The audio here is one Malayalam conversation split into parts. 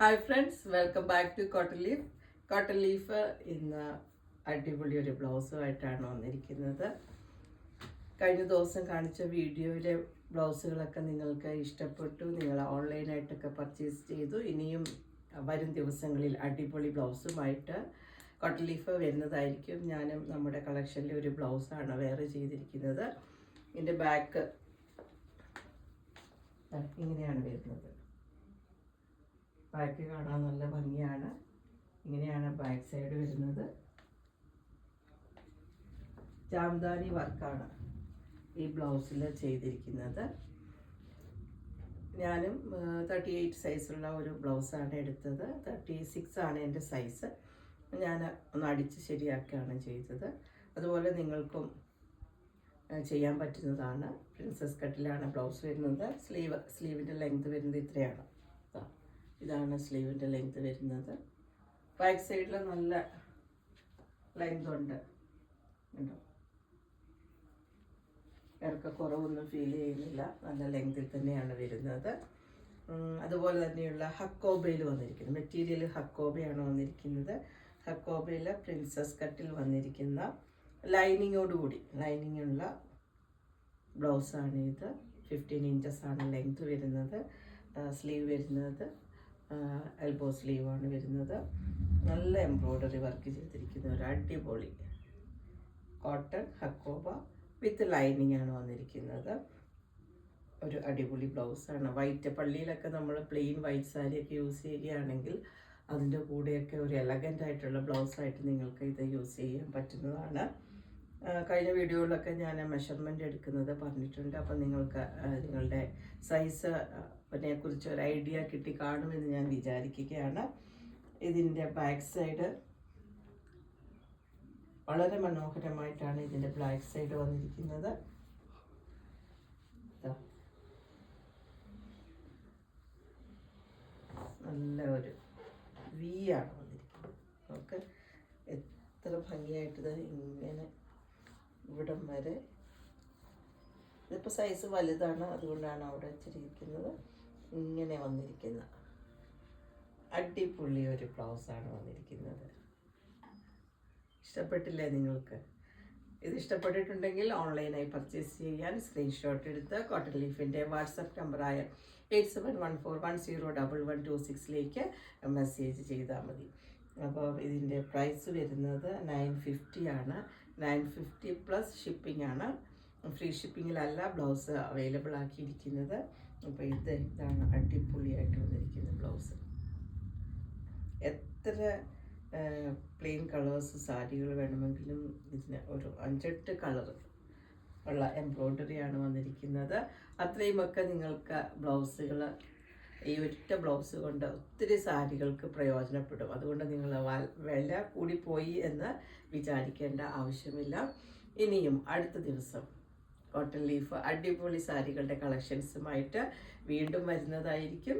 Hi friends, welcome back to cotton leaf. Cotton leaf ഇന്ന് അടിപൊളി ഒരു ബ്ലൗസുമായിട്ടാണ് വന്നിരിക്കുന്നത്. കഴിഞ്ഞ ദിവസം കാണിച്ച വീഡിയോയിലെ ബ്ലൗസുകളൊക്കെ നിങ്ങൾക്ക് ഇഷ്ടപ്പെട്ടു. നിങ്ങൾ ഓൺലൈനായിട്ടൊക്കെ പർച്ചേസ് ചെയ്തു. ഇനിയും വരും ദിവസങ്ങളിൽ അടിപൊളി ബ്ലൗസുമായിട്ട് കോട്ടൺ ലീഫ് വരുന്നതായിരിക്കും. ഞാനും നമ്മുടെ കളക്ഷനിലെ ഒരു ബ്ലൗസാണ് വേറെ ചെയ്തിരിക്കുന്നത്. ഇതിൻ്റെ ബാക്ക് ഇങ്ങനെയാണ് വരുന്നത്. ബാക്ക് കാണാൻ നല്ല ഭംഗിയാണ്. ഇങ്ങനെയാണ് ബാക്ക് സൈഡ് വരുന്നത്. ജാംദാനി വർക്കാണ് ഈ ബ്ലൗസിൽ ചെയ്തിരിക്കുന്നത്. ഞാനും 38 സൈസുള്ള ഒരു ബ്ലൗസാണ് എടുത്തത്. 36 ആണ് എൻ്റെ സൈസ്. ഞാൻ ഒന്ന് അടിച്ച് ശരിയാക്കുകയാണ് ചെയ്തത്. അതുപോലെ നിങ്ങൾക്കും ചെയ്യാൻ പറ്റുന്നതാണ്. പ്രിൻസസ് കട്ടിലാണ് ബ്ലൗസ് വരുന്നത്. സ്ലീവിൻ്റെ ലെങ്ത് വരുന്നത് ഇത്രയാണ്. ഇതാണ് സ്ലീവിൻ്റെ ലെങ്ത് വരുന്നത്. ബാക്ക് സൈഡിൽ നല്ല ലെങ്ത് ഉണ്ട് കേട്ടോ. ഇറക്കക്കുറവൊന്നും ഫീൽ ചെയ്യുന്നില്ല. നല്ല ലെങ്തിൽ തന്നെയാണ് വരുന്നത്. അതുപോലെ തന്നെയുള്ള ഹക്കോബയിൽ വന്നിരിക്കുന്നത് മെറ്റീരിയൽ ഹക്കോബയാണ് വന്നിരിക്കുന്നത്. ഹക്കോബയിൽ പ്രിൻസസ് കട്ടിൽ വന്നിരിക്കുന്ന ലൈനിങ്ങോടുകൂടി ലൈനിങ്ങുള്ള ബ്ലൗസാണ് ഇത്. 15 ഇഞ്ചസ് ആണ് ലെങ്ത് വരുന്നത്. സ്ലീവ് വരുന്നത് എൽബോ സ്ലീവാണ് വരുന്നത്. നല്ല എംബ്രോയ്ഡറി വർക്ക് ചെയ്തിരിക്കുന്ന ഒരു അടിപൊളി കോട്ടൺ ഹക്കോബ വിത്ത് ലൈനിങ് ആണ് വന്നിരിക്കുന്നത്. ഒരു അടിപൊളി ബ്ലൗസാണ്. വൈറ്റ് പള്ളിയിലൊക്കെ നമ്മൾ പ്ലെയിൻ വൈറ്റ് സാരിയൊക്കെ യൂസ് ചെയ്യുകയാണെങ്കിൽ അതിൻ്റെ കൂടെയൊക്കെ ഒരു എലഗൻ്റ് ആയിട്ടുള്ള ബ്ലൗസായിട്ട് നിങ്ങൾക്ക് ഇത് യൂസ് ചെയ്യാൻ പറ്റുന്നതാണ്. കഴിഞ്ഞ വീഡിയോയിലൊക്കെ ഞാൻ മെഷർമെൻറ്റ് എടുക്കുന്നത് പറഞ്ഞിട്ടുണ്ട്. അപ്പം നിങ്ങൾക്ക് നിങ്ങളുടെ സൈസിനെ കുറിച്ച് ഒരു ഐഡിയ കിട്ടി കാണുമെന്ന് ഞാൻ വിചാരിക്കുകയാണ്. ഇതിൻ്റെ ബാക്ക് സൈഡ് വളരെ മനോഹരമായിട്ടാണ് ഇതിൻ്റെ ബാക്ക് സൈഡ് വന്നിരിക്കുന്നത്. നല്ല ഒരു വി ആണ് വന്നിരിക്കുന്നത്. നമുക്ക് എത്ര ഭംഗിയായിട്ടത് ഇങ്ങനെ ഇവിടം വരെ. ഇതിപ്പോൾ സൈസ് വലുതാണ്, അതുകൊണ്ടാണ് അവിടെ വെച്ചിരിക്കുന്നത്. ഇങ്ങനെ വന്നിരിക്കുന്ന അടിപൊളി ഒരു ബ്ലൗസാണ് വന്നിരിക്കുന്നത്. ഇഷ്ടപ്പെട്ടില്ലേ നിങ്ങൾക്ക്? ഇത് ഇഷ്ടപ്പെട്ടിട്ടുണ്ടെങ്കിൽ ഓൺലൈനായി പർച്ചേസ് ചെയ്യാൻ സ്ക്രീൻഷോട്ട് എടുത്ത് കോട്ടൺ ലീഫിൻ്റെ വാട്സപ്പ് നമ്പറായ 8714101126 മെസ്സേജ് ചെയ്താൽ മതി. അപ്പോൾ ഇതിൻ്റെ പ്രൈസ് വരുന്നത് 950 ആണ്. 950 പ്ലസ് ഷിപ്പിംഗ് ആണ്. ഫ്രീ ഷിപ്പിങ്ങിലല്ല ബ്ലൗസ് അവൈലബിൾ ആക്കിയിരിക്കുന്നത്. അപ്പോൾ ഇതാണ് അടിപൊളിയായിട്ട് വന്നിരിക്കുന്ന ബ്ലൗസ്. എത്ര പ്ലെയിൻ കളേഴ്സ് സാരികൾ വേണമെങ്കിലും ഇതിന് ഒരു 5-8 കളർ ഉള്ള എംബ്രോയ്ഡറിയാണ് വന്നിരിക്കുന്നത്. അത്രയുമൊക്കെ നിങ്ങൾക്ക് ബ്ലൗസുകൾ ഈ ഒറ്റ ബ്ലൗസ് കൊണ്ട് ഒത്തിരി സാരികൾക്ക് പ്രയോജനപ്പെടും. അതുകൊണ്ട് നിങ്ങൾ വില കൂടിപ്പോയി എന്ന് വിചാരിക്കേണ്ട ആവശ്യമില്ല. ഇനിയും അടുത്ത ദിവസം കോട്ടൺ ലീഫ് അടിപൊളി സാരികളുടെ കളക്ഷൻസുമായിട്ട് വീണ്ടും വരുന്നതായിരിക്കും.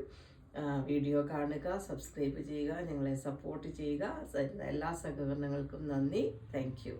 വീഡിയോ കാണുക, സബ്സ്ക്രൈബ് ചെയ്യുക, ഞങ്ങളെ സപ്പോർട്ട് ചെയ്യുക. എല്ലാ സഹകരണങ്ങൾക്കും നന്ദി. Thank you.